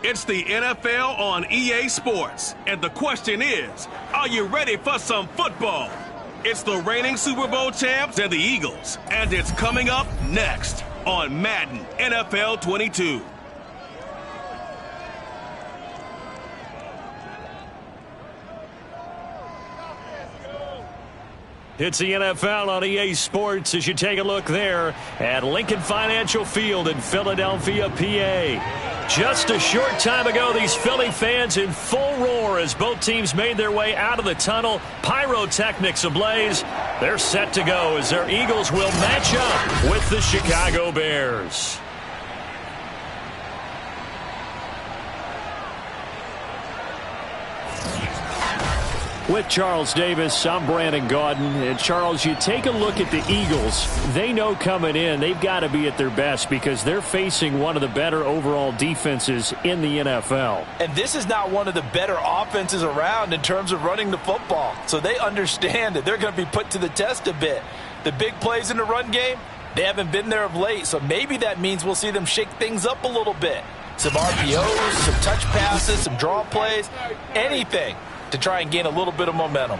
It's the NFL on EA Sports. And the question is, are you ready for some football? It's the reigning Super Bowl champs and the Eagles. And it's coming up next on Madden NFL 22. It's the NFL on EA Sports as you take a look there at Lincoln Financial Field in Philadelphia, PA. Just a short time ago, these Philly fans in full roar as both teams made their way out of the tunnel. Pyrotechnics ablaze. They're set to go as their Eagles will match up with the Chicago Bears. With Charles Davis, I'm Brandon Gaudin. And Charles, you take a look at the Eagles. They know coming in they've got to be at their best because they're facing one of the better overall defenses in the NFL. And this is not one of the better offenses around in terms of running the football. So they understand that they're going to be put to the test a bit. The big plays in the run game, they haven't been there of late. So maybe that means we'll see them shake things up a little bit. Some RPOs, some touch passes, some draw plays, anything to try and gain a little bit of momentum.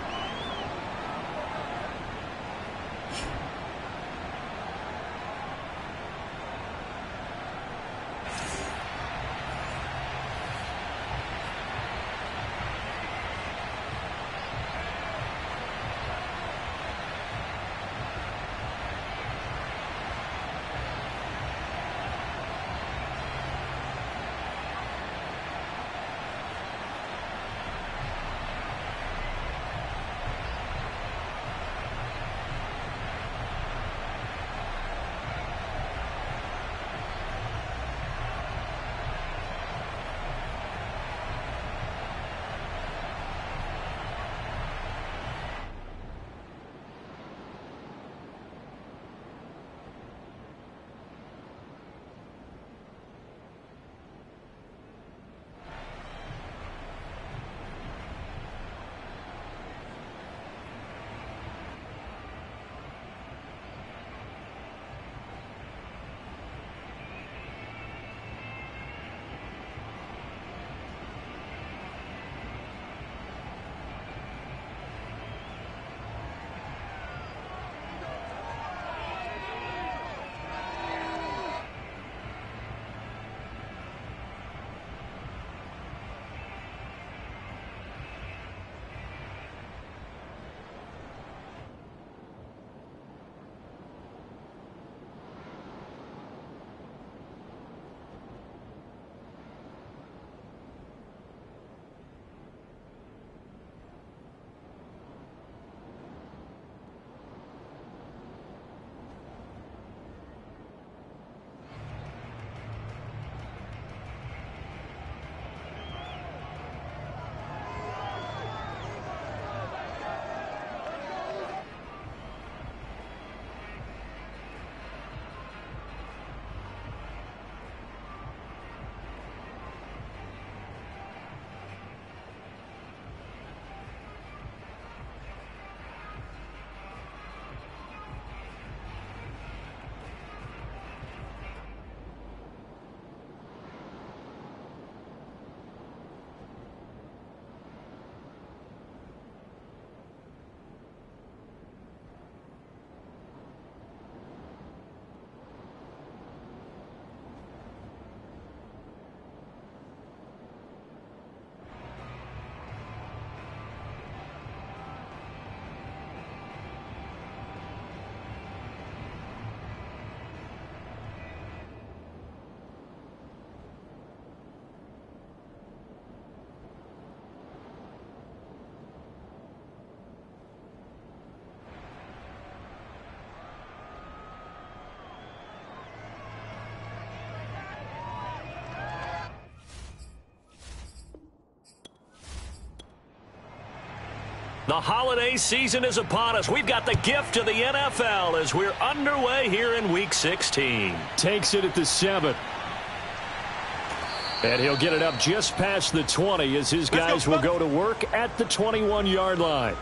The holiday season is upon us. We've got the gift of the NFL as we're underway here in Week 16. Takes it at the 7. And he'll get it up just past the 20 as his guys will go to work at the 21-yard line.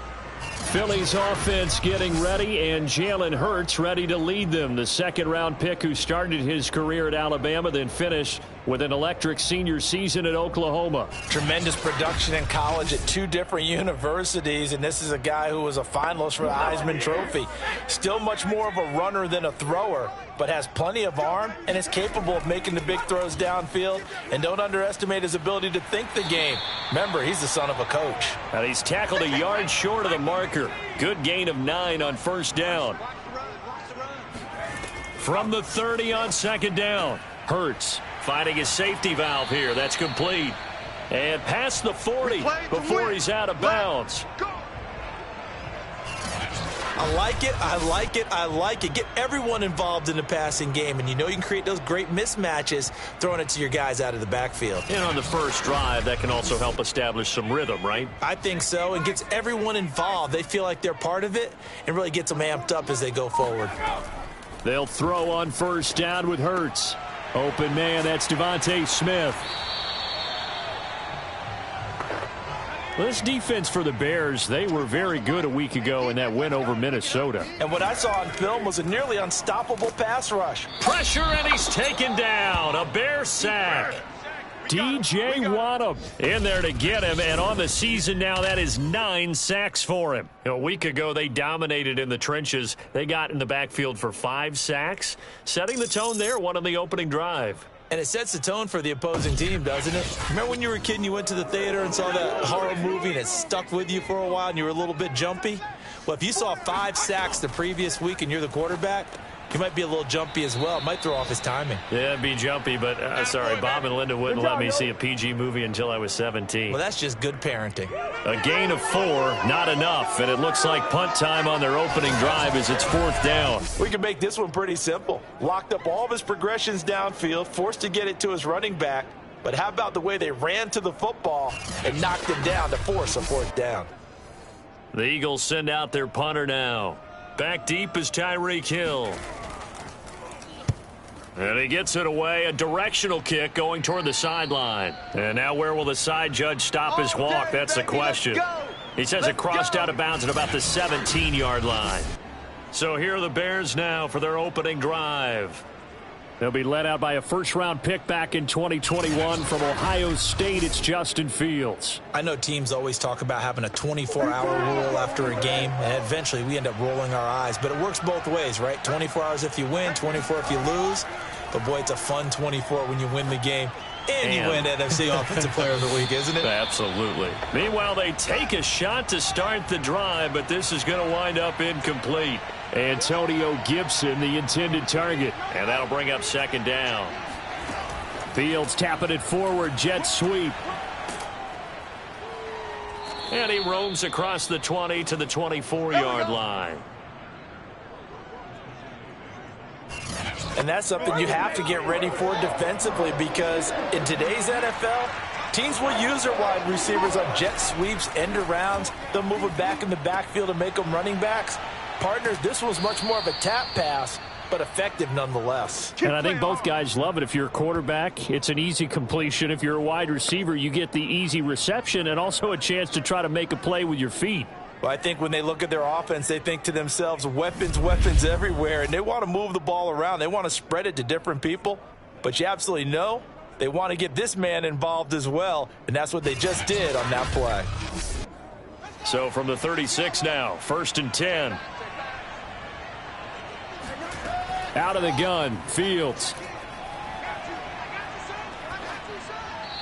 Philly's offense getting ready, and Jalen Hurts ready to lead them. The second-round pick who started his career at Alabama, then finished with an electric senior season at Oklahoma. Tremendous production in college at 2 different universities, and this is a guy who was a finalist for the Heisman Trophy. Still much more of a runner than a thrower, but has plenty of arm and is capable of making the big throws downfield. And don't underestimate his ability to think the game. Remember, he's the son of a coach. And he's tackled a yard short of the marker. Good gain of 9 on first down. From the 30 on second down, Hurts finding his safety valve here. That's complete. And past the 40 before he's out of bounds. I like it, I like it, I like it. Get everyone involved in the passing game, and you know you can create those great mismatches throwing it to your guys out of the backfield. And on the first drive, that can also help establish some rhythm, right? I think so, and gets everyone involved. They feel like they're part of it and really gets them amped up as they go forward. They'll throw on first down with Hurts. Open man, that's Devontae Smith. This defense for the Bears, they were very good a week ago in that win over Minnesota. And what I saw on film was a nearly unstoppable pass rush. Pressure, and he's taken down. A Bear sack. DJ Wonnum in there to get him, and on the season now, that is 9 sacks for him. A week ago, they dominated in the trenches. They got in the backfield for 5 sacks, setting the tone there, one on the opening drive. And it sets the tone for the opposing team, doesn't it? Remember when you were a kid and you went to the theater and saw that horror movie and it stuck with you for a while and you were a little bit jumpy? Well, if you saw 5 sacks the previous week and you're the quarterback, he might be a little jumpy as well. It might throw off his timing. Yeah, it'd be jumpy, but sorry, Bob and Linda wouldn't let me see a PG movie until I was 17. Well, that's just good parenting. A gain of 4, not enough, and it looks like punt time on their opening drive as it's 4th down. We can make this one pretty simple. Locked up all of his progressions downfield, forced to get it to his running back. But how about the way they ran to the football and knocked him down to force a 4th down? The Eagles send out their punter now. Back deep is Tyreek Hill. And he gets it away, a directional kick going toward the sideline. And now where will the side judge stop his walk? That's the question. He says it crossed out of bounds at about the 17-yard line. So here are the Bears now for their opening drive. They'll be led out by a first-round pick back in 2021 from Ohio State. It's Justin Fields. I know teams always talk about having a 24-hour rule after a game, and eventually we end up rolling our eyes. But it works both ways, right? 24 hours if you win, 24 if you lose. But, boy, it's a fun 24 when you win the game. And you win NFC Offensive Player of the Week, isn't it? Absolutely. Meanwhile, they take a shot to start the drive, but this is going to wind up incomplete. Antonio Gibson, the intended target. And that'll bring up second down. Fields tapping it forward, jet sweep. And he roams across the 20 to the 24-yard line. And that's something you have to get ready for defensively, because in today's NFL, teams will use their wide receivers on jet sweeps, end arounds. They'll move it back in the backfield and make them running backs. Partners, this was much more of a tap pass, but effective nonetheless. And I think both guys love it. If you're a quarterback, it's an easy completion. If you're a wide receiver, you get the easy reception and also a chance to try to make a play with your feet. Well, I think when they look at their offense, they think to themselves, weapons, weapons everywhere, and they want to move the ball around. They want to spread it to different people, but you absolutely know they want to get this man involved as well, and that's what they just did on that play. So from the 36 now, 1st and 10. Out of the gun, Fields.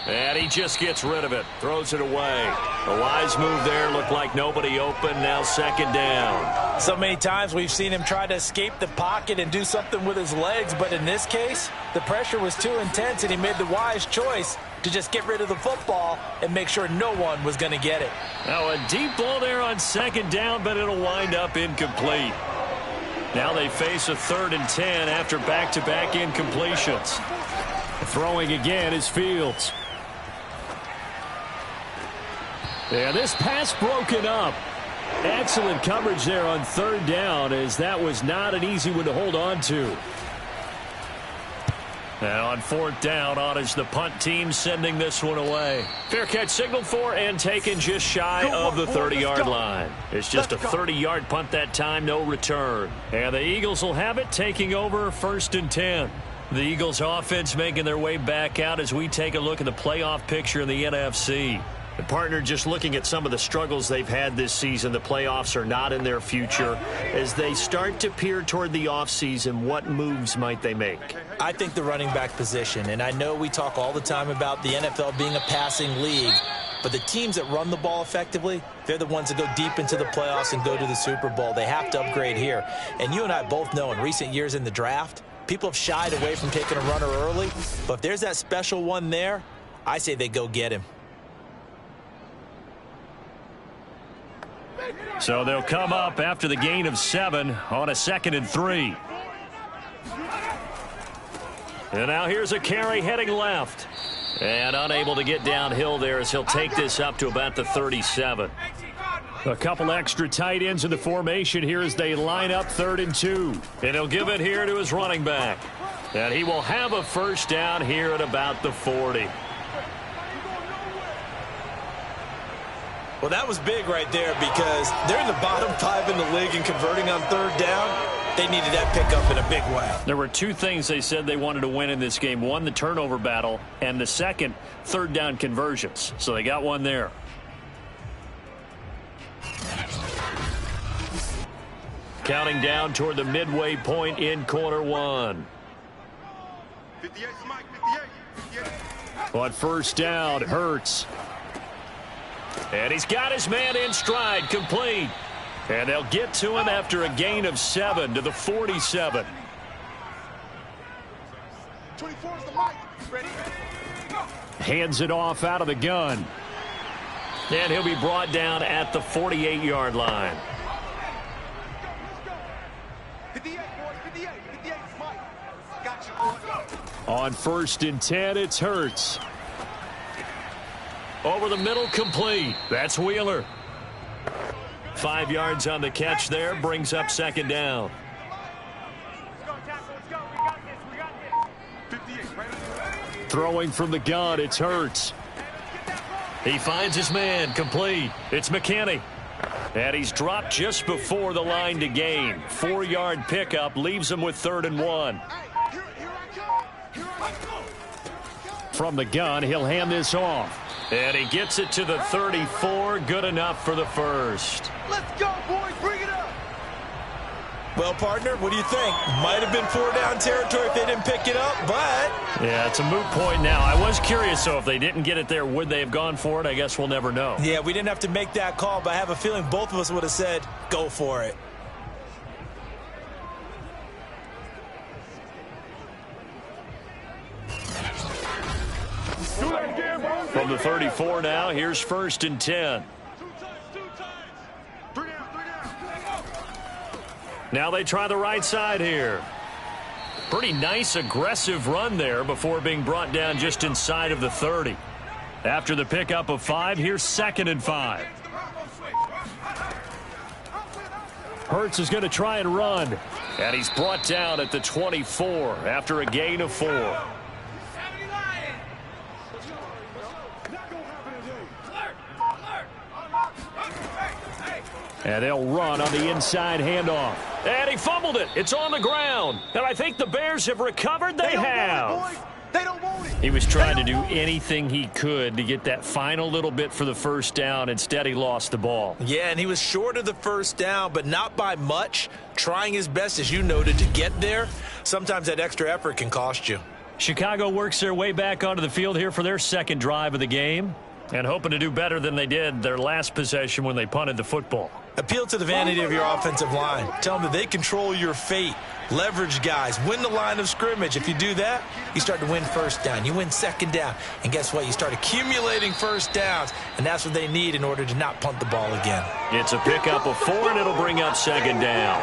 And he just gets rid of it, throws it away. A wise move there, looked like nobody open, now second down. So many times we've seen him try to escape the pocket and do something with his legs, but in this case, the pressure was too intense and he made the wise choice to just get rid of the football and make sure no one was going to get it. Now a deep ball there on second down, but it'll wind up incomplete. Now they face a 3rd and 10 after back-to-back incompletions. Throwing again is Fields. Yeah, this pass broken up. Excellent coverage there on 3rd down, as that was not an easy one to hold on to. And on 4th down, on is the punt team sending this one away. Fair catch signaled for and taken just shy of the 30-yard line. It's just a 30-yard punt that time, no return. And the Eagles will have it, taking over 1st and 10. The Eagles offense making their way back out as we take a look at the playoff picture in the NFC. The partner, just looking at some of the struggles they've had this season, the playoffs are not in their future. As they start to peer toward the offseason, what moves might they make? I think the running back position, and I know we talk all the time about the NFL being a passing league, but the teams that run the ball effectively, they're the ones that go deep into the playoffs and go to the Super Bowl. They have to upgrade here. And you and I both know in recent years in the draft, people have shied away from taking a runner early, but if there's that special one there, I say they go get him. So they'll come up after the gain of 7 on a 2nd and 3. And now here's a carry heading left. And unable to get downhill there as he'll take this up to about the 37. A couple extra tight ends in the formation here as they line up 3rd and 2. And he'll give it here to his running back. And he will have a first down here at about the 40. Well, that was big right there because they're in the bottom 5 in the league and converting on 3rd down. They needed that pickup in a big way. There were 2 things they said they wanted to win in this game. One, the turnover battle, and the second, 3rd down conversions. So they got one there. Counting down toward the midway point in quarter 1. 58, Mike, 58. On first down, Hurts. And he's got his man in stride, complete. And they'll get to him after a gain of 7 to the 47. 24 is the mic. Ready? Hands it off out of the gun. And he'll be brought down at the 48-yard line. 58, boys, 58, 58, Mike. Got you, boy. On 1st and 10, it's Hurts. Over the middle, complete. That's Wheeler. 5 yards on the catch there, brings up 2nd down. Throwing from the gun, it's Hurts. He finds his man, complete. It's McKinney. And he's dropped just before the line to gain. 4-yard pickup leaves him with 3rd and 1. From the gun, he'll hand this off. And he gets it to the 34. Good enough for the first. Let's go, boys. Bring it up. Well, partner, what do you think? Might have been 4-down territory if they didn't pick it up, but... Yeah, it's a moot point now. I was curious, so if they didn't get it there, would they have gone for it? I guess we'll never know. Yeah, we didn't have to make that call, but I have a feeling both of us would have said, go for it. From the 34 now, here's 1st and 10. Now they try the right side here. Pretty nice, aggressive run there before being brought down just inside of the 30. After the pickup of 5, here's 2nd and 5. Hurts is going to try and run. And he's brought down at the 24 after a gain of 4. And they'll run on the inside handoff. And he fumbled it. It's on the ground. And I think the Bears have recovered. They have. They don't want it. He was trying to do anything he could to get that final little bit for the first down. Instead, he lost the ball. Yeah, and he was short of the first down, but not by much. Trying his best, as you noted, to get there. Sometimes that extra effort can cost you. Chicago works their way back onto the field here for their 2nd drive of the game. And hoping to do better than they did their last possession when they punted the football. Appeal to the vanity of your offensive line. Tell them that they control your fate. Leverage guys. Win the line of scrimmage. If you do that, you start to win first down. You win 2nd down. And guess what? You start accumulating first downs. And that's what they need in order to not punt the ball again. It's a pickup of 4, and it'll bring up 2nd down.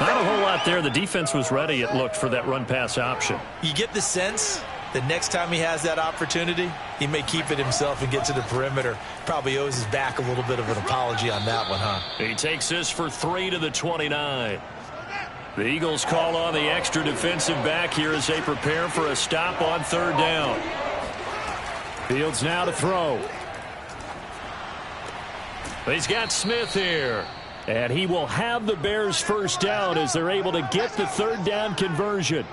Not a whole lot there. The defense was ready, it looked, for that run-pass option. You get the sense that next time he has that opportunity, he may keep it himself and get to the perimeter. Probably owes his back a little bit of an apology on that one, huh? He takes this for 3 to the 29. The Eagles call on the extra defensive back here as they prepare for a stop on 3rd down. Fields now to throw. He's got Smith here. And he will have the Bears first down as they're able to get the 3rd down conversion.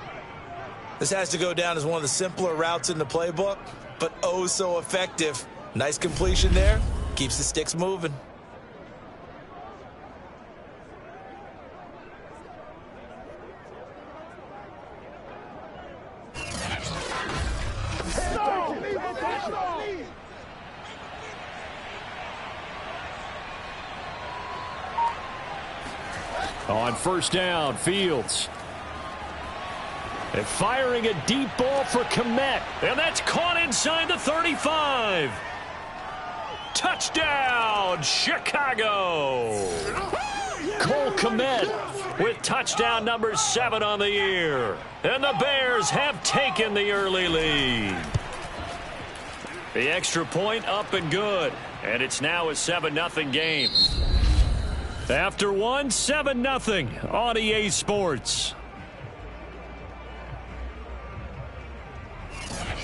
This has to go down as one of the simpler routes in the playbook, but oh so effective. Nice completion there. Keeps the sticks moving. On first down, Fields. And firing a deep ball for Kmet. And that's caught inside the 35. Touchdown, Chicago. Cole Kmet with touchdown number 7 on the year. And the Bears have taken the early lead. The extra point up and good. And it's now a 7-0 game. After one, 7-0 on EA Sports.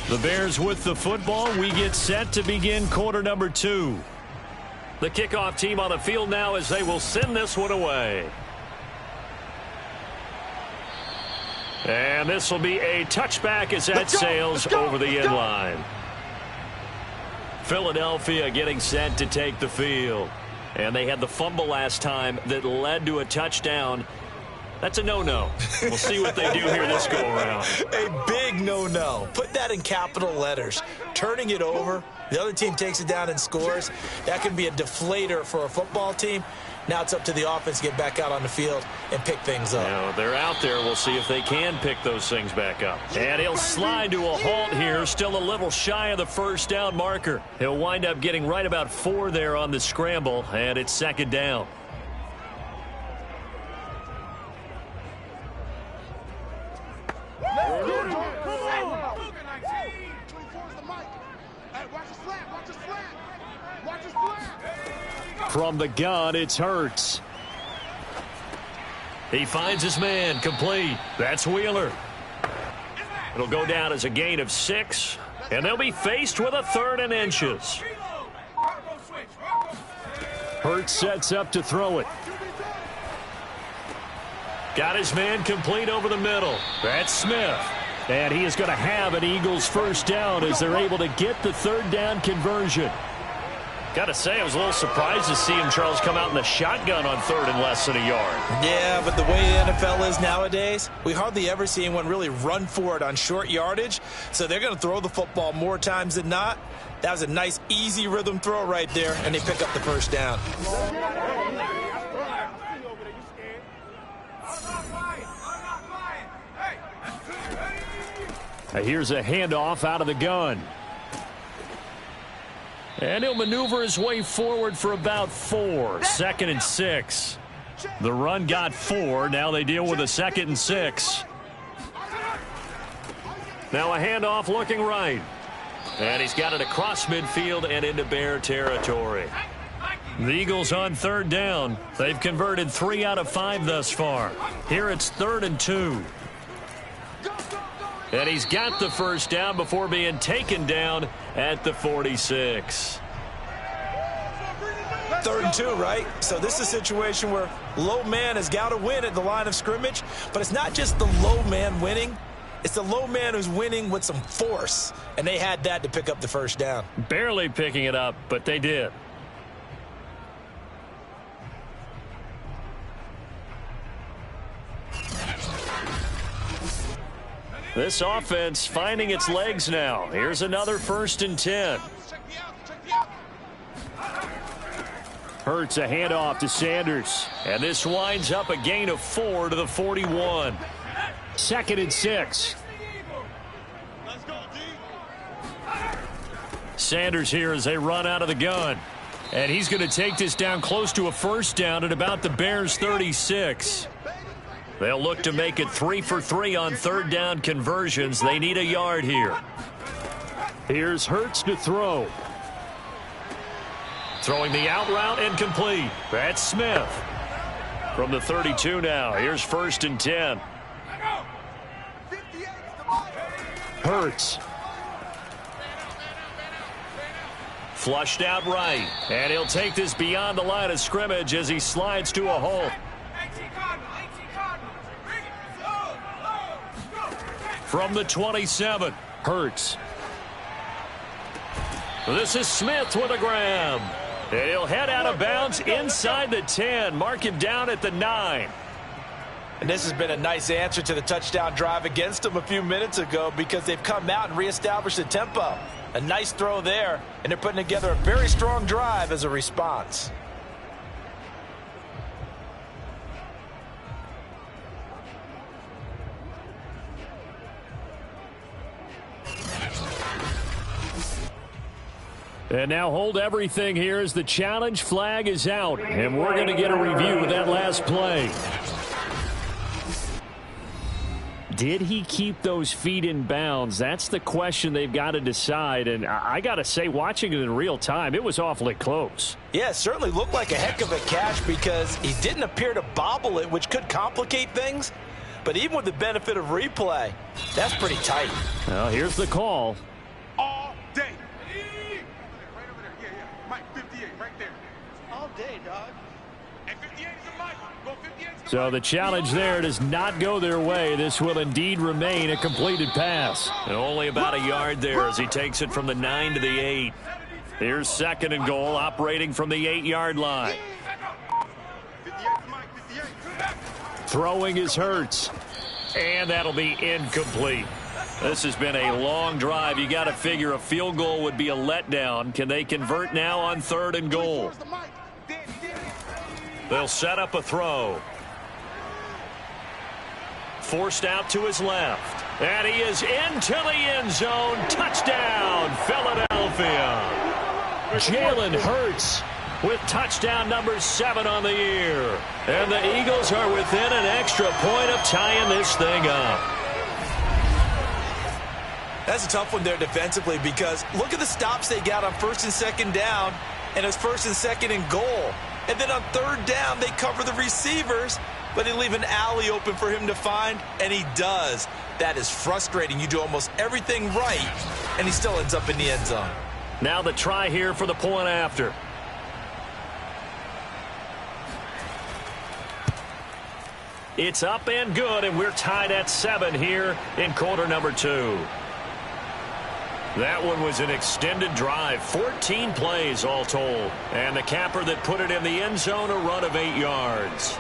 The Bears with the football. We get set to begin quarter number 2. The kickoff team on the field now as they will send this one away. And this will be a touchback as that sails over the end line. Philadelphia getting set to take the field. And they had the fumble last time that led to a touchdown. That's a no-no. We'll see what they do here this go-around. A big no-no. Put that in capital letters. Turning it over, the other team takes it down and scores. That can be a deflator for a football team. Now it's up to the offense to get back out on the field and pick things up. Now, they're out there. We'll see if they can pick those things back up. And he'll slide to a halt here. Still a little shy of the first down marker. He'll wind up getting right about 4 there on the scramble, and it's second down. From the gun, it's Hurts. He finds his man, complete. That's Wheeler. It'll go down as a gain of 6, and they'll be faced with a 3rd and inches. Hurts sets up to throw it. Got his man complete over the middle. That's Smith. And he is going to have an Eagles first down as they're able to get the 3rd down conversion. Got to say, I was a little surprised to see him, Charles, come out in the shotgun on 3rd and less than a yard. Yeah, but the way the NFL is nowadays, we hardly ever see anyone really run for it on short yardage. So they're going to throw the football more times than not. That was a nice, easy rhythm throw right there, and they pick up the first down. Here's a handoff out of the gun. And he'll maneuver his way forward for about 4. 2nd and 6. The run got 4. Now they deal with a 2nd and 6. Now a handoff looking right. And he's got it across midfield and into Bear territory. The Eagles on 3rd down. They've converted 3 out of 5 thus far. Here it's 3rd and 2. And he's got the first down before being taken down at the 46. 3rd and 2, right? So this is a situation where low man has got to win at the line of scrimmage. But it's not just the low man winning. It's the low man who's winning with some force. And they had that to pick up the first down. Barely picking it up, but they did. This offense finding its legs now. Here's another 1st and 10. Hurts a handoff to Sanders. And this winds up a gain of 4 to the 41. 2nd and 6. Sanders here as they run out of the gun. And he's going to take this down close to a first down at about the Bears' 36. They'll look to make it 3 for 3 on 3rd down conversions. They need a yard here. Here's Hurts to throw. Throwing the out route incomplete. That's Smith. From the 32 now. Here's 1st and 10. Hurts. Flushed out right. And he'll take this beyond the line of scrimmage as he slides to a halt. from the 27. Hurts. This is Smith with a grab. And he'll head out of bounds inside the 10. Mark him down at the 9. And this has been a nice answer to the touchdown drive against them a few minutes ago because they've come out and reestablished the tempo. A nice throw there, and they're putting together a very strong drive as a response. And now hold everything here as the challenge flag is out. And we're going to get a review of that last play. Did he keep those feet in bounds? That's the question they've got to decide. And I got to say, watching it in real time, it was awfully close. Yeah, it certainly looked like a heck of a catch because he didn't appear to bobble it, which could complicate things. But even with the benefit of replay, that's pretty tight. Well, here's the call. All day. Right over there. Yeah. Mike, 58, right there. All day, dog. And 58 is the Mike. Go 58 is the So the challenge there does not go their way. This will indeed remain a completed pass. And only about a yard there as he takes it from the 9 to the 8. Here's 2nd and goal, operating from the 8-yard line. 58 is Mike, 58. Throwing is Hurts. And that'll be incomplete. This has been a long drive. You got to figure a field goal would be a letdown. Can they convert now on 3rd and goal? They'll set up a throw. Forced out to his left. And he is into the end zone. Touchdown, Philadelphia. Jalen Hurts with touchdown number 7 on the year. And the Eagles are within an extra point of tying this thing up. That's a tough one there defensively because look at the stops they got on 1st and 2nd down, and it's 1st and 2nd and goal. And then on 3rd down, they cover the receivers, but they leave an alley open for him to find, and he does. That is frustrating. You do almost everything right, and he still ends up in the end zone. Now the try here for the point after. It's up and good, and we're tied at 7 here in quarter number 2. That one was an extended drive, 14 plays all told. And the capper that put it in the end zone, a run of 8 yards.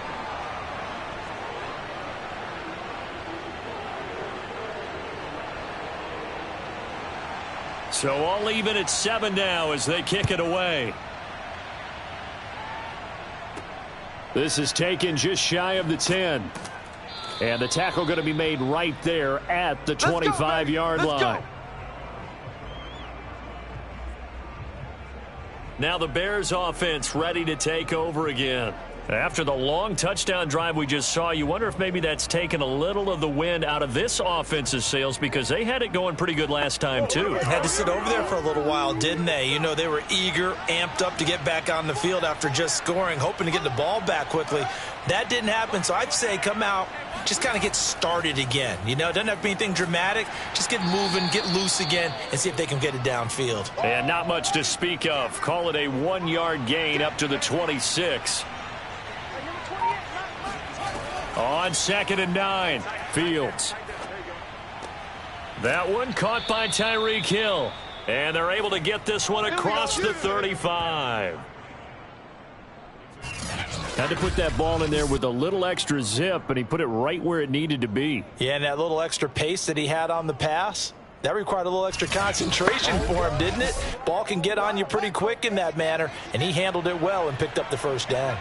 So all even at 7 now as they kick it away. This is taken just shy of the 10. And the tackle going to be made right there at the 25-yard line. Now the Bears offense ready to take over again. After the long touchdown drive we just saw, you wonder if maybe that's taken a little of the wind out of this offense's sails because they had it going pretty good last time too. Had to sit over there for a little while, didn't they? You know, they were eager, amped up to get back on the field after just scoring, hoping to get the ball back quickly. That didn't happen, so I'd say come out, just kind of get started again. You know, it doesn't have to be anything dramatic. Just get moving, get loose again, and see if they can get it downfield. And not much to speak of. Call it a 1-yard gain up to the 26. On 2nd and 9, Fields. That one caught by Tyreek Hill. And they're able to get this one across the 35. Had to put that ball in there with a little extra zip, and he put it right where it needed to be. Yeah, and that little extra pace that he had on the pass, that required a little extra concentration for him, didn't it? Ball can get on you pretty quick in that manner, and he handled it well and picked up the first down.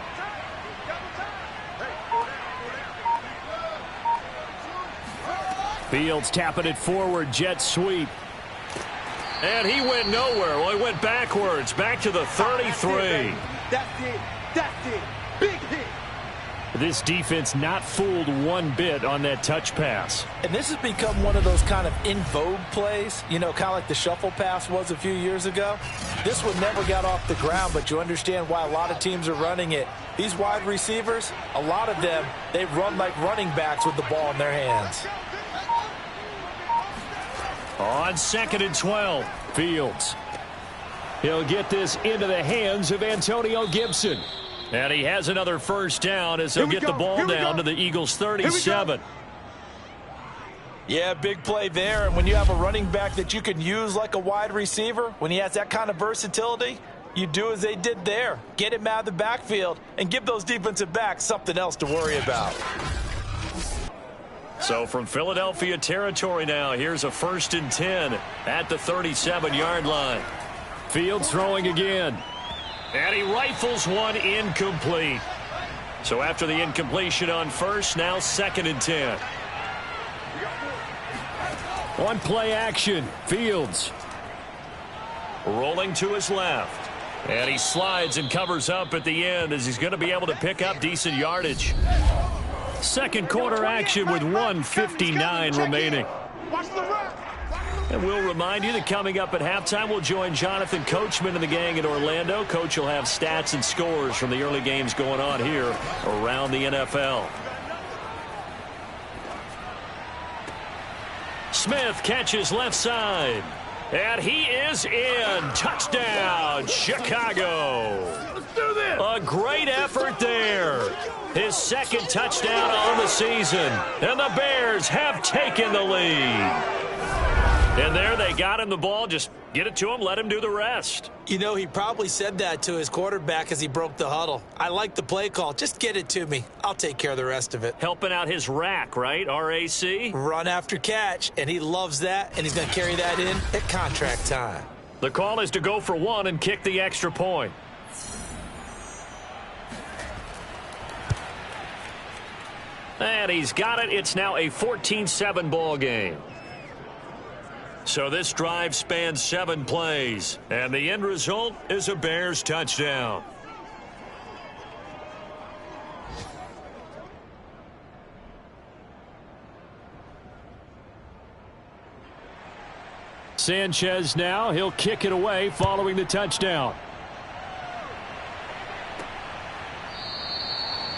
Fields tapping it forward, jet sweep. And he went nowhere. Well, he went backwards, back to the 33. That's it. That's it. Big hit. This defense not fooled one bit on that touch pass. And this has become one of those kind of in vogue plays, you know, kind of like the shuffle pass was a few years ago. This one never got off the ground, but you understand why a lot of teams are running it. These wide receivers, a lot of them, they run like running backs with the ball in their hands. On 2nd and 12, Fields. He'll get this into the hands of Antonio Gibson. And he has another first down as they'll get the ball down to the Eagles' 37. Yeah, big play there. And when you have a running back that you can use like a wide receiver, when he has that kind of versatility, you do as they did there. Get him out of the backfield and give those defensive backs something else to worry about. So from Philadelphia territory now, here's a 1st and 10 at the 37-yard line. Fields throwing again. And he rifles one incomplete. So after the incompletion on first, now 2nd and 10. One play action. Fields rolling to his left. And he slides and covers up at the end as he's going to be able to pick up decent yardage. Second quarter action with 1:59 remaining. And we'll remind you that coming up at halftime, we'll join Jonathan Coachman and the gang in Orlando. Coach will have stats and scores from the early games going on here around the NFL. Smith catches left side. And he is in. Touchdown, Chicago. A great effort there. His 2nd touchdown on the season. And the Bears have taken the lead. And there they got him the ball. Just get it to him, let him do the rest. You know, he probably said that to his quarterback as he broke the huddle. I like the play call. Just get it to me. I'll take care of the rest of it. Helping out his rack, right? RAC? Run after catch, and he loves that, and he's going to carry that in at contract time. The call is to go for one and kick the extra point. And he's got it. It's now a 14-7 ball game. So this drive spans 7 plays, and the end result is a Bears touchdown. Sanchez now, he'll kick it away following the touchdown.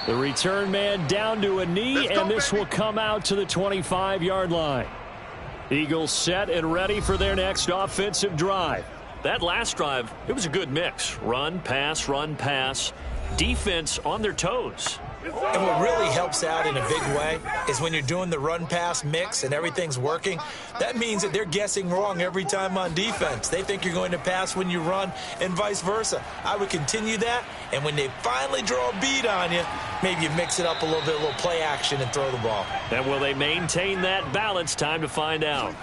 The return man down to a knee, and this will come out to the 25-yard line. Eagles set and ready for their next offensive drive. That last drive, it was a good mix. Run, pass, defense on their toes. And what really helps out in a big way is when you're doing the run-pass mix and everything's working, that means that they're guessing wrong every time on defense. They think you're going to pass when you run and vice versa. I would continue that, and when they finally draw a bead on you, maybe you mix it up a little bit, a little play action and throw the ball. And will they maintain that balance? Time to find out.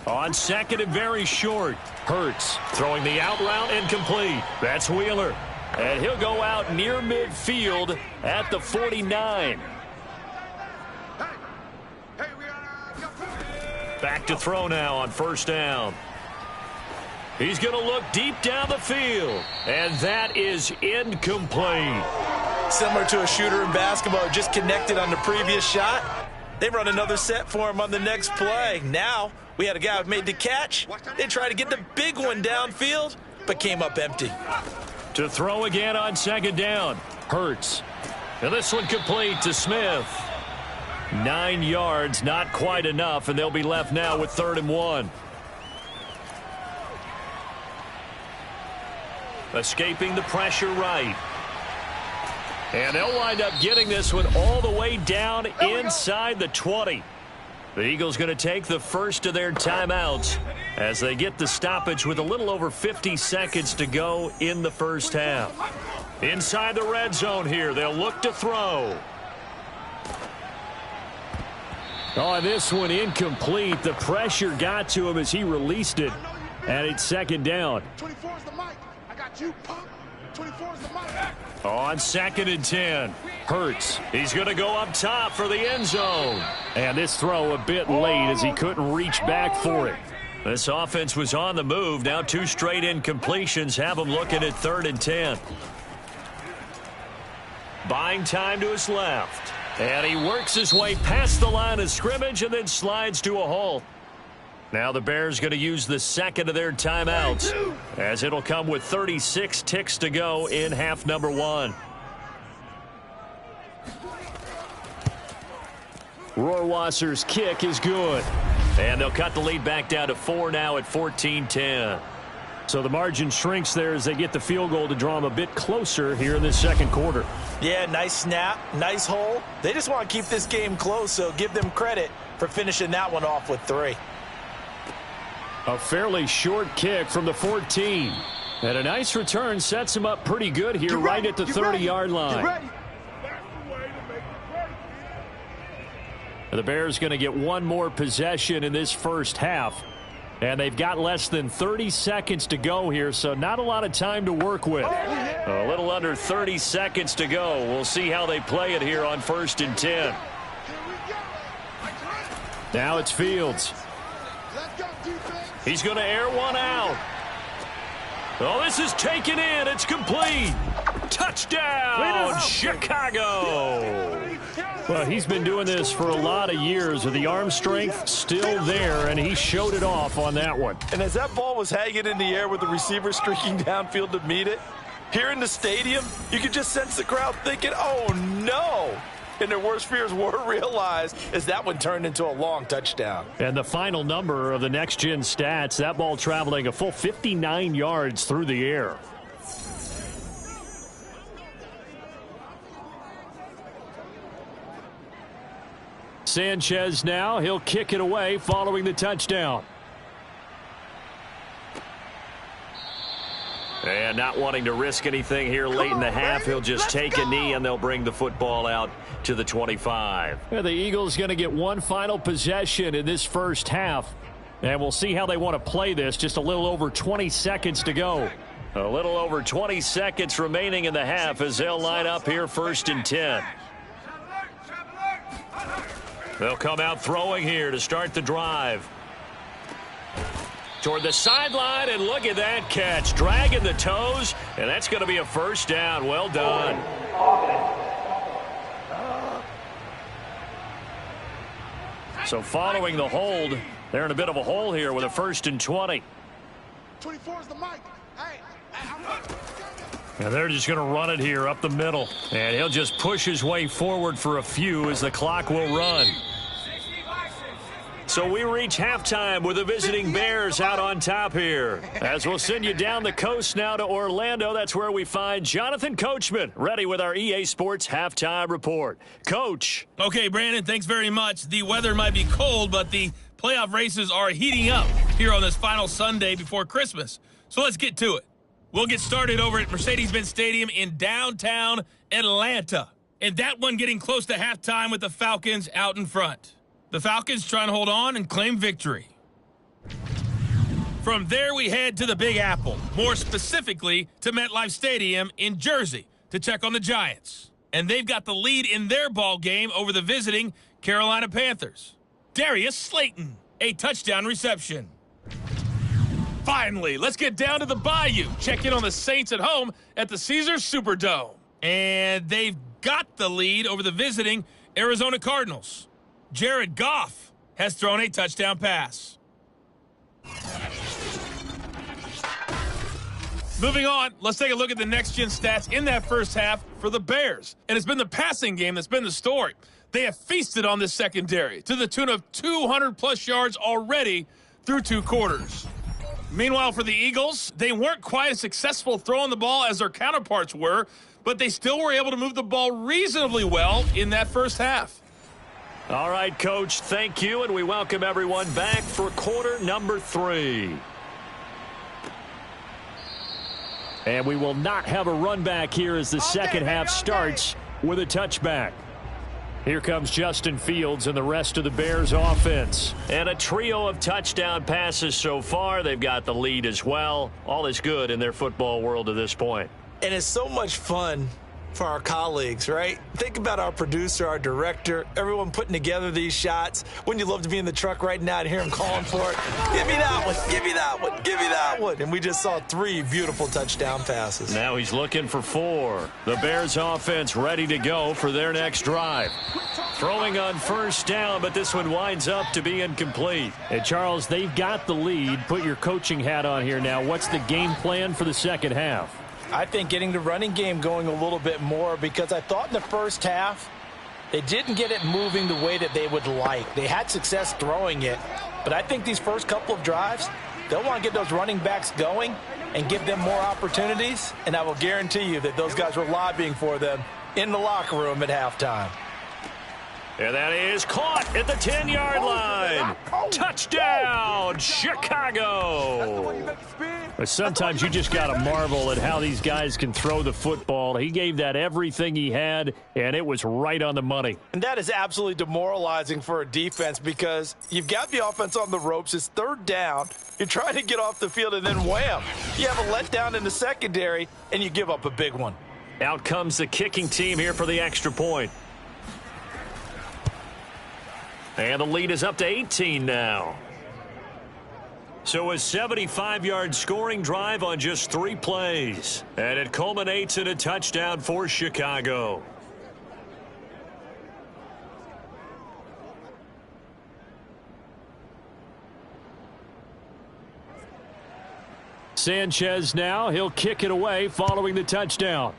On 2nd and very short, Hurts throwing the out route incomplete. That's Wheeler. And he'll go out near midfield at the 49. Back to throw now on 1st down. He's going to look deep down the field. And that is incomplete. Similar to a shooter in basketball, just connected on the previous shot. They run another set for him on the next play. Now we had a guy who made the catch. They tried to get the big one downfield, but came up empty. To throw again on 2nd down. Hurts. And this one complete to Smith. 9 yards, not quite enough, and they'll be left now with 3rd and 1. Escaping the pressure right. And they'll wind up getting this one all the way down inside the 20. The Eagles going to take the first of their timeouts as they get the stoppage with a little over 50 seconds to go in the first half. Inside the red zone here, they'll look to throw. Oh, this one incomplete. The pressure got to him as he released it. And it's 2nd down. 24 is the mic. I got you, punk. 24 is the mic. On 2nd and 10. Hurts. He's going to go up top for the end zone. And this throw a bit late as he couldn't reach back for it. This offense was on the move. Now 2 straight incompletions have him looking at 3rd and 10. Buying time to his left. And he works his way past the line of scrimmage and then slides to a halt. Now the Bears going to use the 2nd of their timeouts as it'll come with 36 ticks to go in half number 1. Rohrwasser's kick is good. And they'll cut the lead back down to 4 now at 14-10. So the margin shrinks there as they get the field goal to draw them a bit closer here in this second quarter. Yeah, nice snap, nice hole. They just want to keep this game close, so give them credit for finishing that one off with 3. A fairly short kick from the 14. And a nice return sets him up pretty good here right at the 30-yard line. The Bears going to get one more possession in this first half. And they've got less than 30 seconds to go here, so not a lot of time to work with. A little under 30 seconds to go. We'll see how they play it here on 1st and 10. Now it's Fields. He's going to air one out. Oh, this is taken in. It's complete. Touchdown, Chicago. Well, he's been doing this for a lot of years with the arm strength still there, and he showed it off on that one. And as that ball was hanging in the air with the receiver streaking downfield to meet it, here in the stadium, you could just sense the crowd thinking, oh, no. And their worst fears were realized as that one turned into a long touchdown. And the final number of the next-gen stats, that ball traveling a full 59 yards through the air. Sanchez now, he'll kick it away following the touchdown. And not wanting to risk anything here late in the half, he'll just take a knee and they'll bring the football out to the 25. Yeah, the Eagles going to get one final possession in this first half. And we'll see how they want to play this. Just a little over 20 seconds to go. A little over 20 seconds remaining in the half as they'll line up here 1st and 10. They'll come out throwing here to start the drive. Toward the sideline, and look at that catch. Dragging the toes, and that's going to be a first down. Well done. So following the hold, they're in a bit of a hole here with a 1st and 20. 24 is the mic. Hey, And they're just going to run it here up the middle. And he'll just push his way forward for a few as the clock will run. So we reach halftime with the visiting Bears out on top here. As we'll send you down the coast now to Orlando. That's where we find Jonathan Coachman ready with our EA Sports Halftime Report. Coach. Okay, Brandon, thanks very much. The weather might be cold, but the playoff races are heating up here on this final Sunday before Christmas. So let's get to it. We'll get started over at Mercedes-Benz Stadium in downtown Atlanta. And that one getting close to halftime with the Falcons out in front. The Falcons trying to hold on and claim victory. From there, we head to the Big Apple, more specifically to MetLife Stadium in Jersey to check on the Giants. And they've got the lead in their ball game over the visiting Carolina Panthers. Darius Slayton, a touchdown reception. Finally, let's get down to the Bayou. Check in on the Saints at home at the Caesars Superdome. And they've got the lead over the visiting Arizona Cardinals. Jared Goff has thrown a touchdown pass. Moving on, let's take a look at the next-gen stats in that first half for the Bears. And it's been the passing game that's been the story. They have feasted on this secondary to the tune of 200-plus yards already through 2 quarters. Meanwhile, for the Eagles, they weren't quite as successful throwing the ball as their counterparts were, but they still were able to move the ball reasonably well in that first half. All right, Coach, thank you, and we welcome everyone back for quarter number 3. And we will not have a run back here as the second half starts with a touchback. Here comes Justin Fields and the rest of the Bears offense. And a trio of touchdown passes so far. They've got the lead as well. All is good in their football world at this point. And it's so much fun for our colleagues, right? Think about our producer, our director, everyone putting together these shots. Wouldn't you love to be in the truck right now and hear him calling for it? Give me that one, give me that one, give me that one. And we just saw 3 beautiful touchdown passes. Now he's looking for 4. The Bears offense ready to go for their next drive. Throwing on first down, but this one winds up to be incomplete. And Charles, they've got the lead. Put your coaching hat on here now. What's the game plan for the second half? I think getting the running game going a little bit more, because I thought in the first half they didn't get it moving the way that they would like. They had success throwing it, but I think these first couple of drives, they'll want to get those running backs going and give them more opportunities, and I will guarantee you that those guys were lobbying for them in the locker room at halftime. And that is caught at the 10-yard line. Touchdown, Chicago. But sometimes you just got to marvel at how these guys can throw the football. He gave that everything he had, and it was right on the money. And that is absolutely demoralizing for a defense because you've got the offense on the ropes. It's third down. You're trying to get off the field, and then wham. You have a letdown in the secondary, and you give up a big one. Out comes the kicking team here for the extra point. And the lead is up to 18 now. So a 75-yard scoring drive on just 3 plays. And it culminates in a touchdown for Chicago. Sanchez now, he'll kick it away following the touchdown.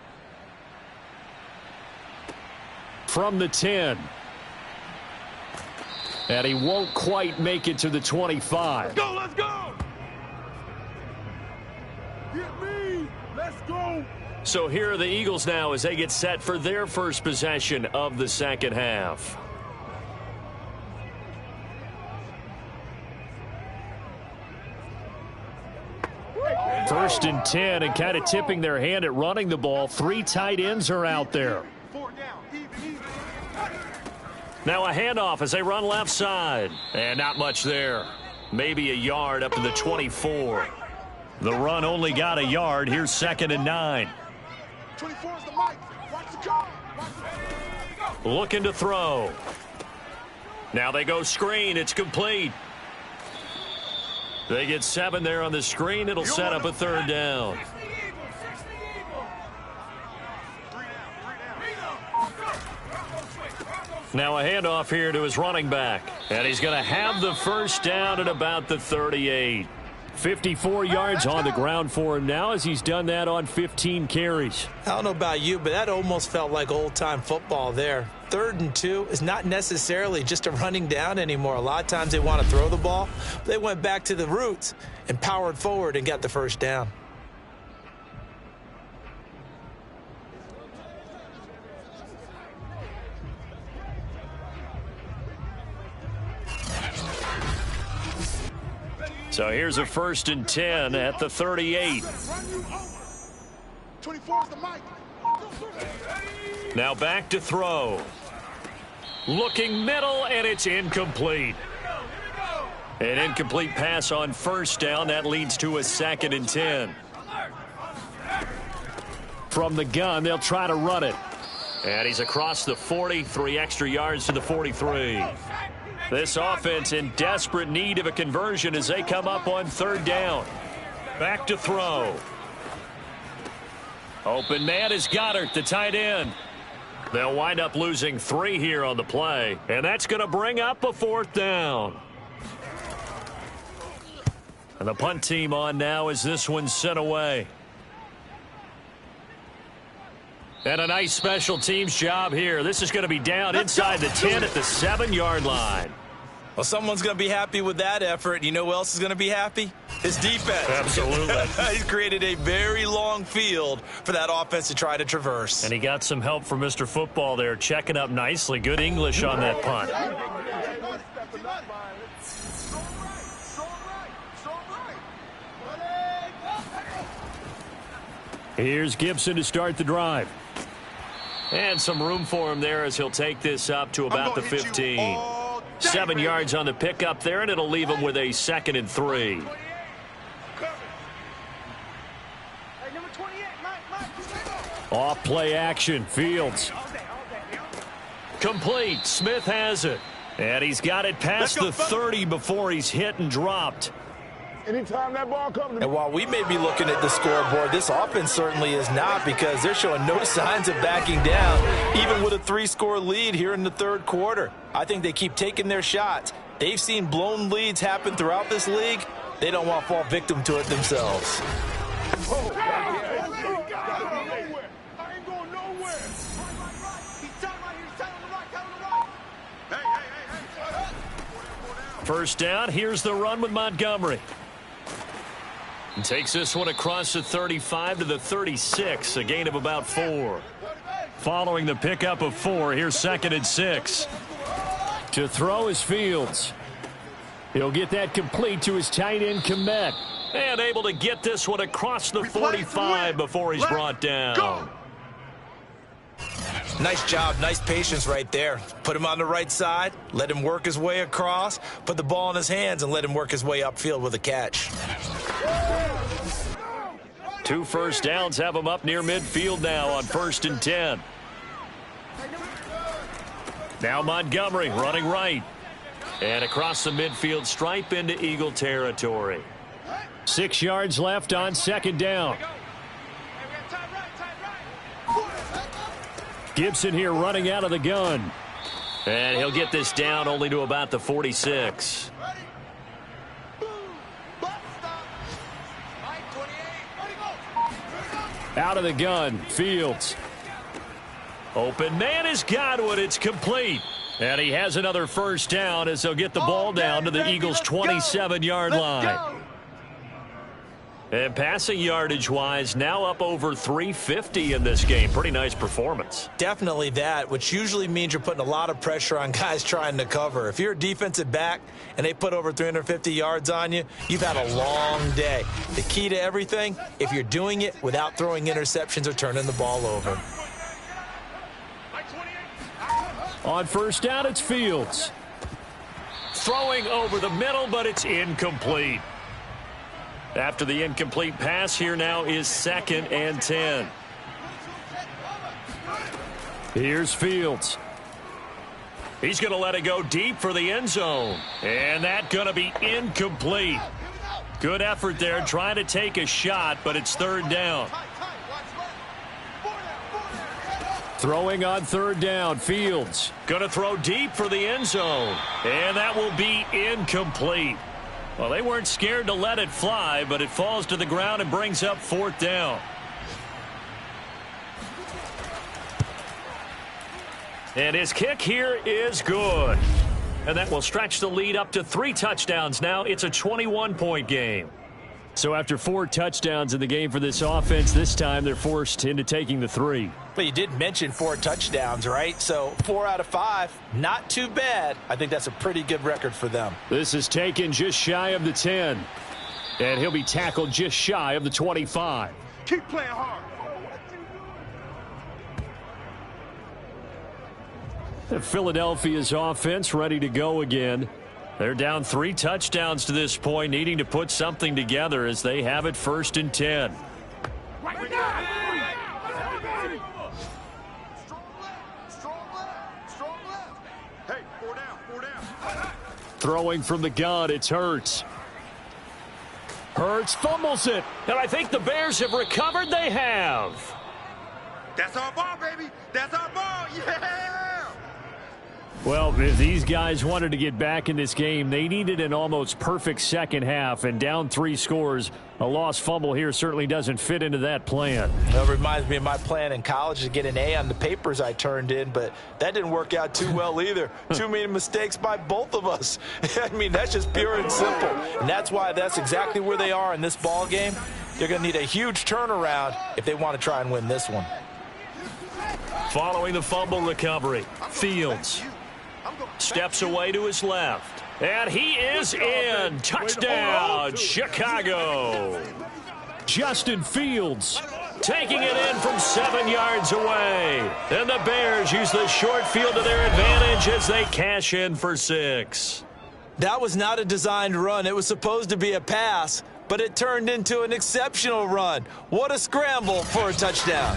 From the 10. And he won't quite make it to the 25. Go, let's go! Get me! Let's go! So here are the Eagles now as they get set for their first possession of the second half. First and 10, and kind of tipping their hand at running the ball. 3 tight ends are out there. 4 down. Even. Now a handoff as they run left side. And not much there. Maybe a yard up to the 24. The run only got a yard. Here's 2nd and 9. 24 is the mic. Watch the car. Looking to throw. Now they go screen. It's complete. They get 7 there on the screen. It'll set up a 3rd down. Now a handoff here to his running back. And he's going to have the first down at about the 38. 54 yards on the ground for him now as he's done that on 15 carries. I don't know about you, but that almost felt like old-time football there. 3rd and 2 is not necessarily just a running down anymore. A lot of times they want to throw the ball. They went back to the roots and powered forward and got the first down. So here's a 1st and 10 at the 38. 24 is the mic. Now back to throw. Looking middle, and it's incomplete. An incomplete pass on 1st down. That leads to a 2nd and 10. From the gun, they'll try to run it. And he's across the 40, 3 extra yards to the 43. This offense in desperate need of a conversion as they come up on 3rd down. Back to throw. Open man is Goddard, the tight end. They'll wind up losing 3 here on the play, and that's going to bring up a 4th down. And the punt team on now as this one's sent away. And a nice special teams job here. This is going to be down inside the 10 at the 7-yard line. Well, someone's going to be happy with that effort. You know who else is going to be happy? His defense. Absolutely. He's created a very long field for that offense to try to traverse. And he got some help from Mr. Football there, checking up nicely. Good English on that punt. Here's Gibson to start the drive. And some room for him there as he'll take this up to about the 15. 7 yards on the pickup there, and it'll leave him with a 2nd and 3. Off play action. Fields. Complete. Smith has it. And he's got it past the 30 before he's hit and dropped. Anytime that ball comes. And while we may be looking at the scoreboard, this offense certainly is not, because they're showing no signs of backing down, even with a 3-score lead here in the 3rd quarter. I think they keep taking their shots. They've seen blown leads happen throughout this league. They don't want to fall victim to it themselves. First down, here's the run with Montgomery. And takes this one across the 35 to the 36, a gain of about 4. Following the pickup of 4, here's 2nd and 6. To throw is Fields. He'll get that complete to his tight end, Kmet. And able to get this one across the 45 before he's brought down. Nice job, nice patience right there. Put him on the right side, let him work his way across, put the ball in his hands, and let him work his way upfield with a catch. 2 first downs have him up near midfield now on 1st and 10. Now Montgomery running right. And across the midfield stripe into Eagle territory. 6 yards left on 2nd down. Gibson here running out of the gun. And he'll get this down only to about the 46. Out of the gun, Fields. Open man is Godwin. It's complete. And he has another first down as they'll get the ball down to the Eagles' 27-yard line. And passing yardage-wise, now up over 350 in this game. Pretty nice performance. Definitely that, which usually means you're putting a lot of pressure on guys trying to cover. If you're a defensive back and they put over 350 yards on you, you've had a long day. The key to everything, if you're doing it without throwing interceptions or turning the ball over. On first down, it's Fields. Throwing over the middle, but it's incomplete. After the incomplete pass, here now is 2nd and 10. Here's Fields. He's going to let it go deep for the end zone. And that's going to be incomplete. Good effort there trying to take a shot, but it's 3rd down. Throwing on 3rd down, Fields. Going to throw deep for the end zone. And that will be incomplete. Well, they weren't scared to let it fly, but it falls to the ground and brings up 4th down. And his kick here is good. And that will stretch the lead up to 3 touchdowns now. It's a 21-point game. So after 4 touchdowns in the game for this offense, this time they're forced into taking the 3. But you did mention 4 touchdowns, right? So 4 out of 5, not too bad. I think that's a pretty good record for them. This is taken just shy of the 10. And he'll be tackled just shy of the 25. Keep playing hard. Philadelphia's offense ready to go again. They're down 3 touchdowns to this point, needing to put something together as they have it 1st and 10. Right now. Hey, 4 down. Throwing from the gun, it's Hurts. Hurts fumbles it. And I think the Bears have recovered. They have. That's our ball, baby. That's our ball. Yeah. Well, if these guys wanted to get back in this game, they needed an almost perfect second half, and down 3 scores. A lost fumble here certainly doesn't fit into that plan. That reminds me of my plan in college to get an A on the papers I turned in, but that didn't work out too well either. Too many mistakes by both of us. I mean, that's just pure and simple. And that's why that's exactly where they are in this ball game. They're going to need a huge turnaround if they want to try and win this one. Following the fumble recovery, Fields steps away to his left. And he is in. Touchdown, Chicago. Justin Fields taking it in from 7 yards away. And the Bears use the short field to their advantage as they cash in for 6. That was not a designed run. It was supposed to be a pass, but it turned into an exceptional run. What a scramble for a touchdown.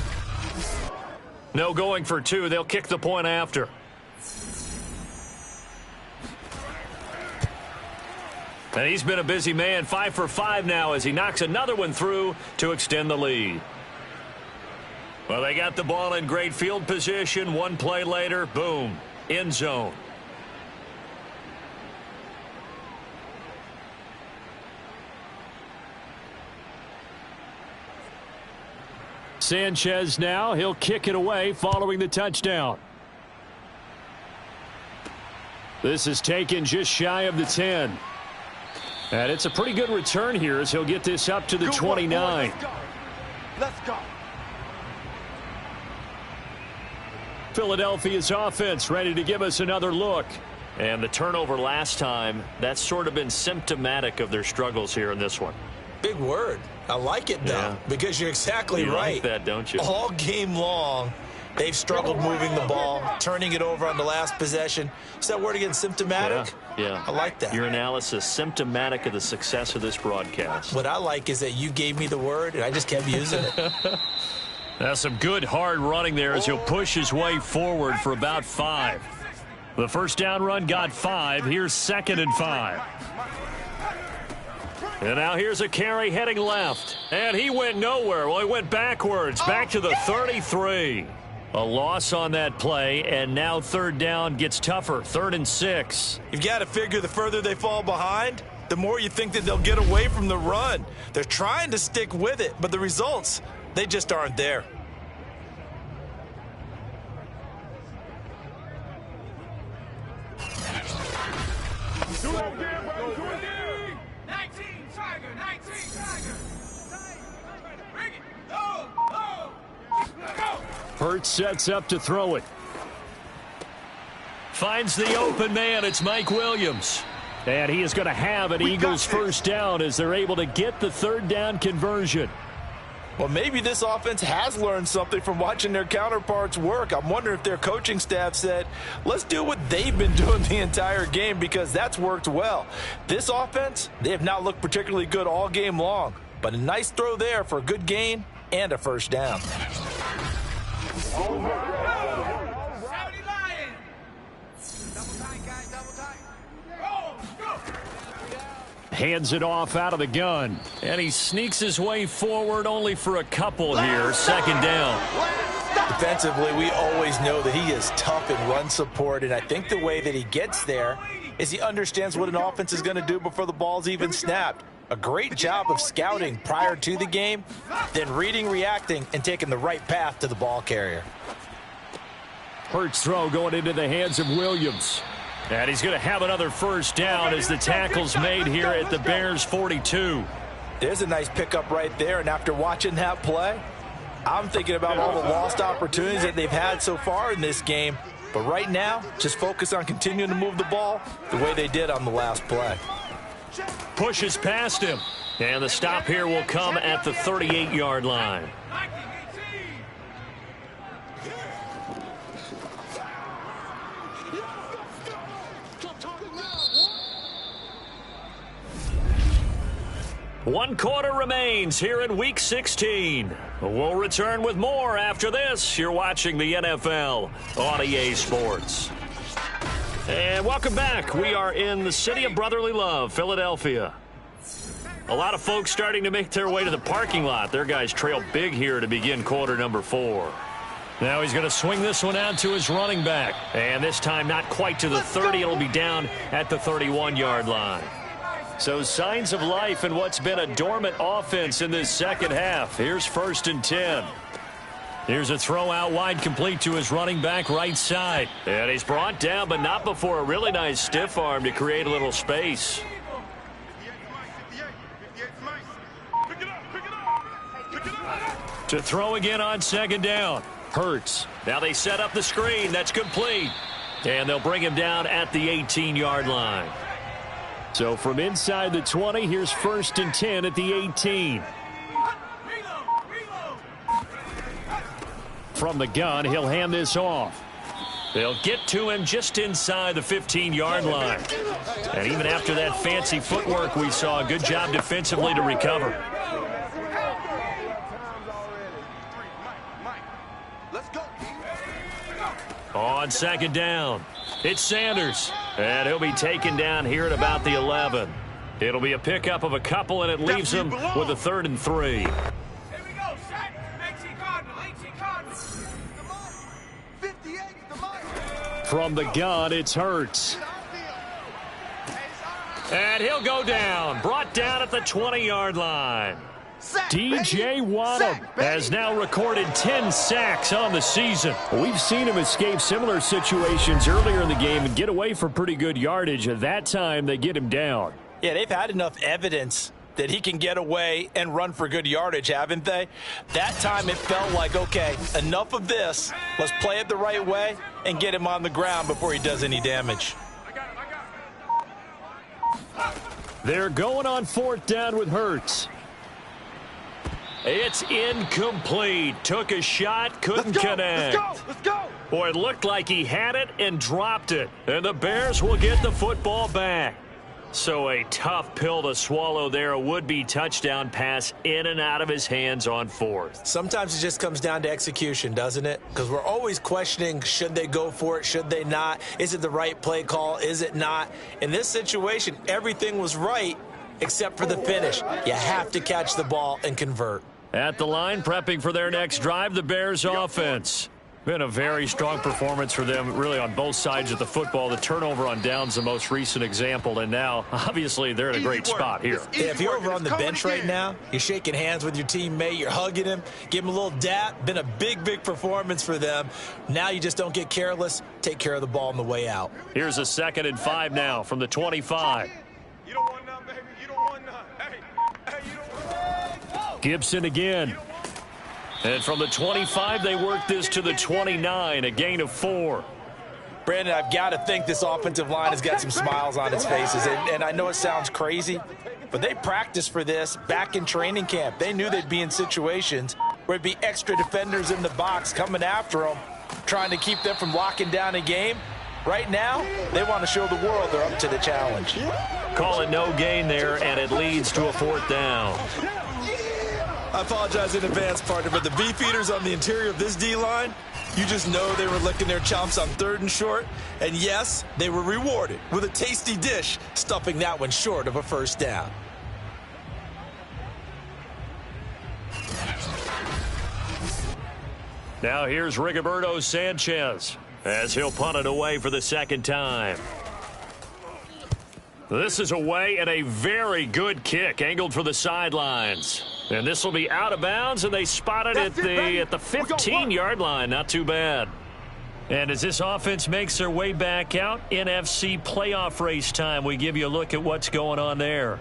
No going for 2. They'll kick the point after. And he's been a busy man, 5 for 5 now as he knocks another one through to extend the lead. Well, they got the ball in great field position. 1 play later, boom, end zone. Sanchez now, he'll kick it away following the touchdown. This is taken just shy of the 10. And it's a pretty good return here as he'll get this up to the 29. Let's go. Philadelphia's offense ready to give us another look. And the turnover last time, that's sort of been symptomatic of their struggles here in this one. Big word. I like it, though, because you're exactly right. Like that, don't you? All game long, they've struggled moving the ball, turning it over on the last possession. Is that word again, symptomatic? Yeah. I like that. Your analysis, symptomatic of the success of this broadcast. What I like is that you gave me the word, and I just kept using it. That's some good hard running there as he'll push his way forward for about 5. The first down run got 5. Here's 2nd and 5. And now here's a carry heading left. And he went nowhere. Well, he went backwards, back to the 33. A loss on that play, and now 3rd down gets tougher. 3rd and 6. You've got to figure the further they fall behind, the more you think that they'll get away from the run. They're trying to stick with it, but the results, they just aren't there. Hurts sets up to throw it. Finds the open man. It's Mike Williams. And he is going to have an Eagles first down as they're able to get the 3rd down conversion. Well, maybe this offense has learned something from watching their counterparts work. I'm wondering if their coaching staff said, let's do what they've been doing the entire game, because that's worked well. This offense, they have not looked particularly good all game long, but a nice throw there for a good gain and a first down. Hands it off out of the gun. And he sneaks his way forward only for a couple here. 2nd down. Defensively, we always know that he is tough in run support, and I think the way that he gets there is he understands what an offense is going to do before the ball's even snapped. A great job of scouting prior to the game, then reading, reacting, and taking the right path to the ball carrier. Hurts throw going into the hands of Williams. And he's going to have another first down as the tackle's made here at the Bears 42. There's a nice pickup right there, and after watching that play, I'm thinking about all the lost opportunities that they've had so far in this game. But right now, just focus on continuing to move the ball the way they did on the last play. Pushes past him. And the stop here will come at the 38-yard line. One quarter remains here in Week 16. We'll return with more after this. You're watching the NFL on EA Sports. And welcome back. We are in the city of brotherly love, Philadelphia. A lot of folks starting to make their way to the parking lot. Their guys trail big here to begin quarter number 4. Now he's going to swing this one out to his running back. And this time not quite to the 30. It'll be down at the 31-yard line. So signs of life in what's been a dormant offense in this second half. Here's 1st and 10. Here's a throw out wide, complete to his running back right side. And he's brought down, but not before a really nice stiff arm to create a little space. To throw again on 2nd down. Hurts. Now they set up the screen. That's complete. And they'll bring him down at the 18-yard line. So from inside the 20, here's 1st and 10 at the 18. From the gun, he'll hand this off. They'll get to him just inside the 15-yard line. And even after that fancy footwork we saw, a good job defensively to recover. On 2nd down, it's Sanders. And he'll be taken down here at about the 11. It'll be a pickup of a couple, and it leaves him with a 3rd and 3. Here we go, set. 18 Cardinals. 58 the mark. From the gun, it's Hurts. And he'll go down. Brought down at the 20-yard line. DJ Waddle has now recorded 10 sacks on the season. We've seen him escape similar situations earlier in the game and get away for pretty good yardage. At that time, they get him down. Yeah, they've had enough evidence that he can get away and run for good yardage, haven't they? That time it felt like, okay, enough of this. Let's play it the right way and get him on the ground before he does any damage. They're going on 4th down with Hurts. It's incomplete. Took a shot, couldn't connect. Let's go. Boy, it looked like he had it and dropped it. And the Bears will get the football back. So a tough pill to swallow there. A would-be touchdown pass in and out of his hands on 4th. Sometimes it just comes down to execution, doesn't it? Because we're always questioning, should they go for it, should they not? Is it the right play call, is it not? In this situation, everything was right except for the finish. You have to catch the ball and convert. At the line, prepping for their next drive, the Bears offense. Been a very strong performance for them, really, on both sides of the football. The turnover on downs, the most recent example, and now, obviously, they're in a great spot here. Yeah, if you're over on the bench right now, you're shaking hands with your teammate, you're hugging him, give him a little dap. Been a big, big performance for them. Now you just don't get careless. Take care of the ball on the way out. Here's a 2nd and 5 now from the 25. You don't want none, baby. You don't want none. Hey, you don't want none. Gibson again. And from the 25, they work this to the 29, a gain of 4. Brandon, I've got to think this offensive line has got some smiles on its faces. And I know it sounds crazy, but they practiced for this back in training camp. They knew they'd be in situations where it'd be extra defenders in the box coming after them, trying to keep them from locking down a game. Right now, they want to show the world they're up to the challenge. Call it no gain there, and it leads to a 4th down. I apologize in advance, partner, but the beefeaters on the interior of this D-line, you just know they were licking their chops on 3rd and short. And yes, they were rewarded with a tasty dish, stuffing that one short of a 1st down. Now here's Rigoberto Sanchez as he'll punt it away for the 2nd time. This is away, and a very good kick angled for the sidelines. And this will be out of bounds, and they spot it at the 15-yard line. Not too bad. And as this offense makes their way back out, NFC playoff race time, we give you a look at what's going on there.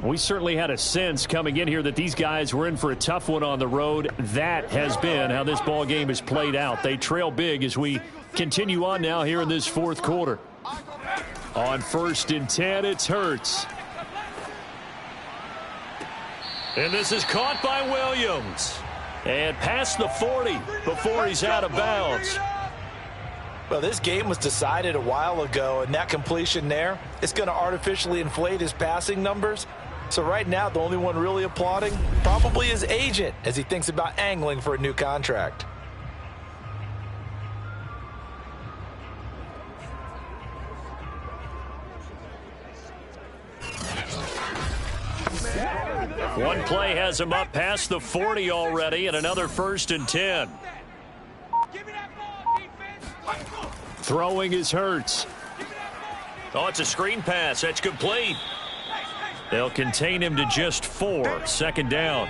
We certainly had a sense coming in here that these guys were in for a tough one on the road. That has been how this ball game has played out. They trail big as we continue on now here in this 4th quarter. On 1st and 10, it's Hurts. And this is caught by Williams. And past the 40 before he's out of bounds. Well, this game was decided a while ago, and that completion there, it's going to artificially inflate his passing numbers. So right now, the only one really applauding probably his agent as he thinks about angling for a new contract. One play has him up past the 40 already, and another 1st and 10. Throwing is Hurts. Oh, it's a screen pass. That's complete. They'll contain him to just 4. 2nd down.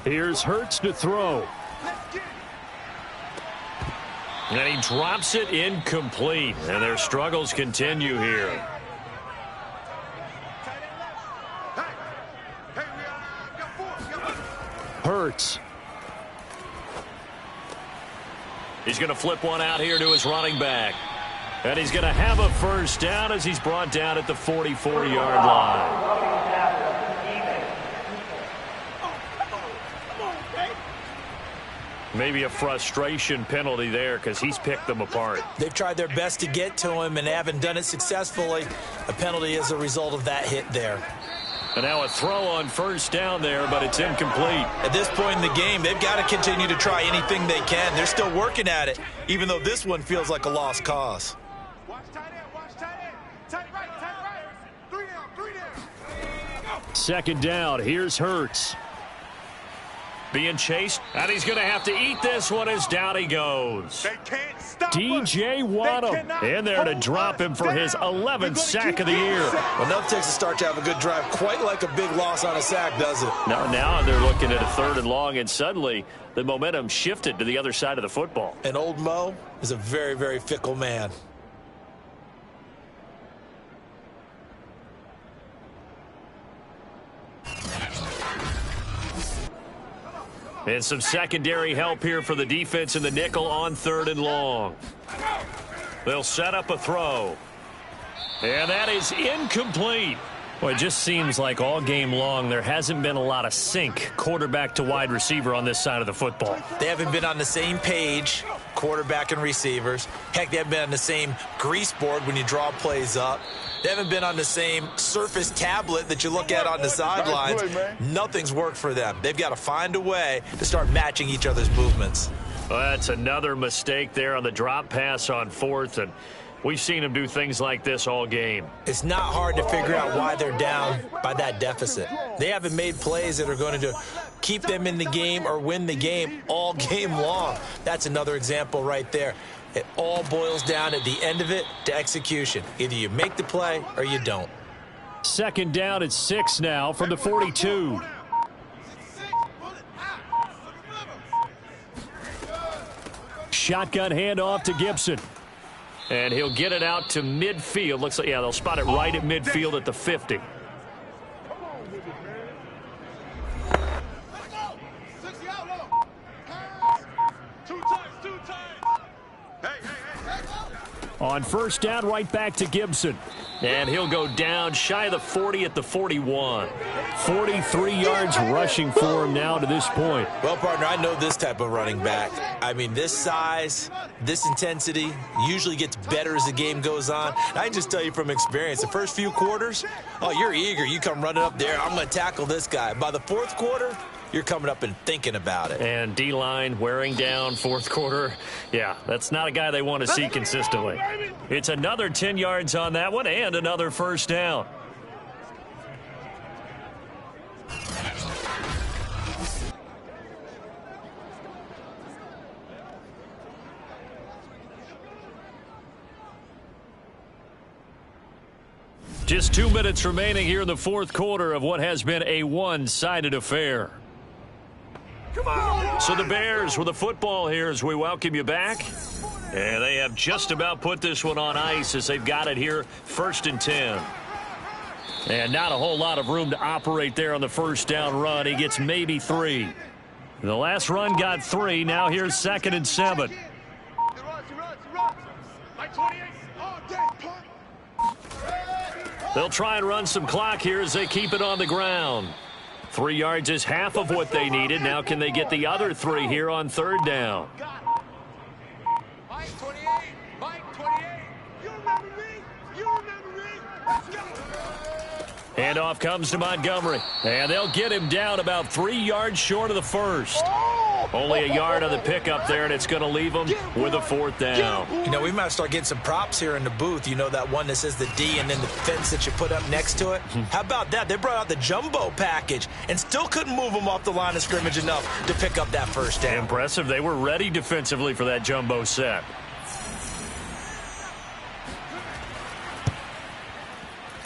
Here's Hurts to throw. And he drops it incomplete. And their struggles continue here. Hurts. He's going to flip one out here to his running back. And he's going to have a 1st down as he's brought down at the 44-yard line. Maybe a frustration penalty there because he's picked them apart. They've tried their best to get to him and haven't done it successfully. A penalty is a result of that hit there. And now a throw on 1st down there, but it's incomplete. At this point in the game, they've got to continue to try anything they can. They're still working at it, even though this one feels like a lost cause. Watch tight end, watch tight end. Tight right, tight right. 3 down, 3 down. 2nd down, here's Hurts. being chased, and he's going to have to eat this one as down he goes. They can't stop DJ Waddle in there to drop him for his 11th sack of the year. Well, enough takes a start to have a good drive. Quite like a big loss on a sack, does it? Now they're looking at a 3rd and long, and suddenly the momentum shifted to the other side of the football. And old Mo is a very, very fickle man. And some secondary help here for the defense in the nickel on 3rd and long. They'll set up a throw. And that is incomplete. Well, it just seems like all game long there hasn't been a lot of sync quarterback to wide receiver on this side of the football. They haven't been on the same page, quarterback and receivers. Heck, they haven't been on the same grease board when you draw plays up. They haven't been on the same Surface tablet that you look at on the sidelines. Nothing's worked for them. They've got to find a way to start matching each other's movements. Well, that's another mistake there on the drop pass on 4th, and we've seen them do things like this all game. It's not hard to figure out why they're down by that deficit. They haven't made plays that are going to keep them in the game or win the game all game long. That's another example right there. It all boils down at the end of it to execution. Either you make the play or you don't. 2nd down at 6 now from the 42. Shotgun handoff to Gibson. And he'll get it out to midfield. Looks like, yeah, they'll spot it right at midfield at the 50. On 1st down, right back to Gibson. And he'll go down shy of the 40 at the 41. 43 yards rushing for him now to this point. Well, partner, I know this type of running back. I mean, this size, this intensity usually gets better as the game goes on. I can just tell you from experience, the first few quarters, oh, you're eager. You come running up there, I'm going to tackle this guy. By the 4th quarter, you're coming up and thinking about it. And D-line wearing down 4th quarter. Yeah, that's not a guy they want to see consistently. It's another 10 yards on that one and another 1st down. Just 2 minutes remaining here in the 4th quarter of what has been a one-sided affair. So the Bears with the football here as we welcome you back. And they have just about put this one on ice as they've got it here 1st and 10. And not a whole lot of room to operate there on the 1st down run. He gets maybe 3. The last run got 3. Now here's 2nd and 7. They'll try and run some clock here as they keep it on the ground. 3 yards is half of what they needed. Now can they get the other 3 here on 3rd down? Mike 28, Mike 28. You remember me? You remember me? Let's go. Handoff comes to Montgomery. And they'll get him down about 3 yards short of the 1st. Only a yard on the pickup there, and it's going to leave them with a 4th down. You know, we might start getting some props here in the booth. You know, that one that says the D and then the fence that you put up next to it? How about that? They brought out the jumbo package and still couldn't move them off the line of scrimmage enough to pick up that 1st down. Impressive. They were ready defensively for that jumbo set.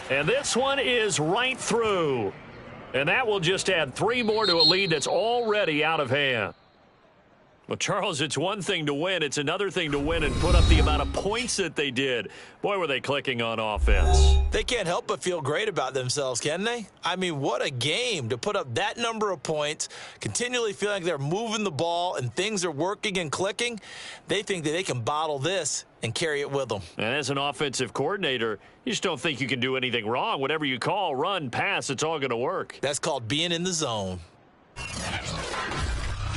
And this one is right through. And that will just add 3 more to a lead that's already out of hand. Well, Charles, it's one thing to win. It's another thing to win and put up the amount of points that they did. Boy, were they clicking on offense. They can't help but feel great about themselves, can they? I mean, what a game to put up that number of points, continually feeling like they're moving the ball and things are working and clicking. They think that they can bottle this and carry it with them. And as an offensive coordinator, you just don't think you can do anything wrong. Whatever you call, run, pass, it's all going to work. That's called being in the zone.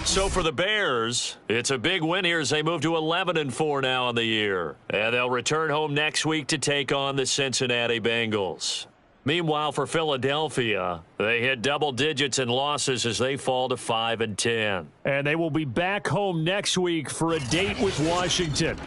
So for the Bears, it's a big win here as they move to 11-4 now on the year. And they'll return home next week to take on the Cincinnati Bengals. Meanwhile, for Philadelphia, they hit double digits in losses as they fall to 5-10. And they will be back home next week for a date with Washington.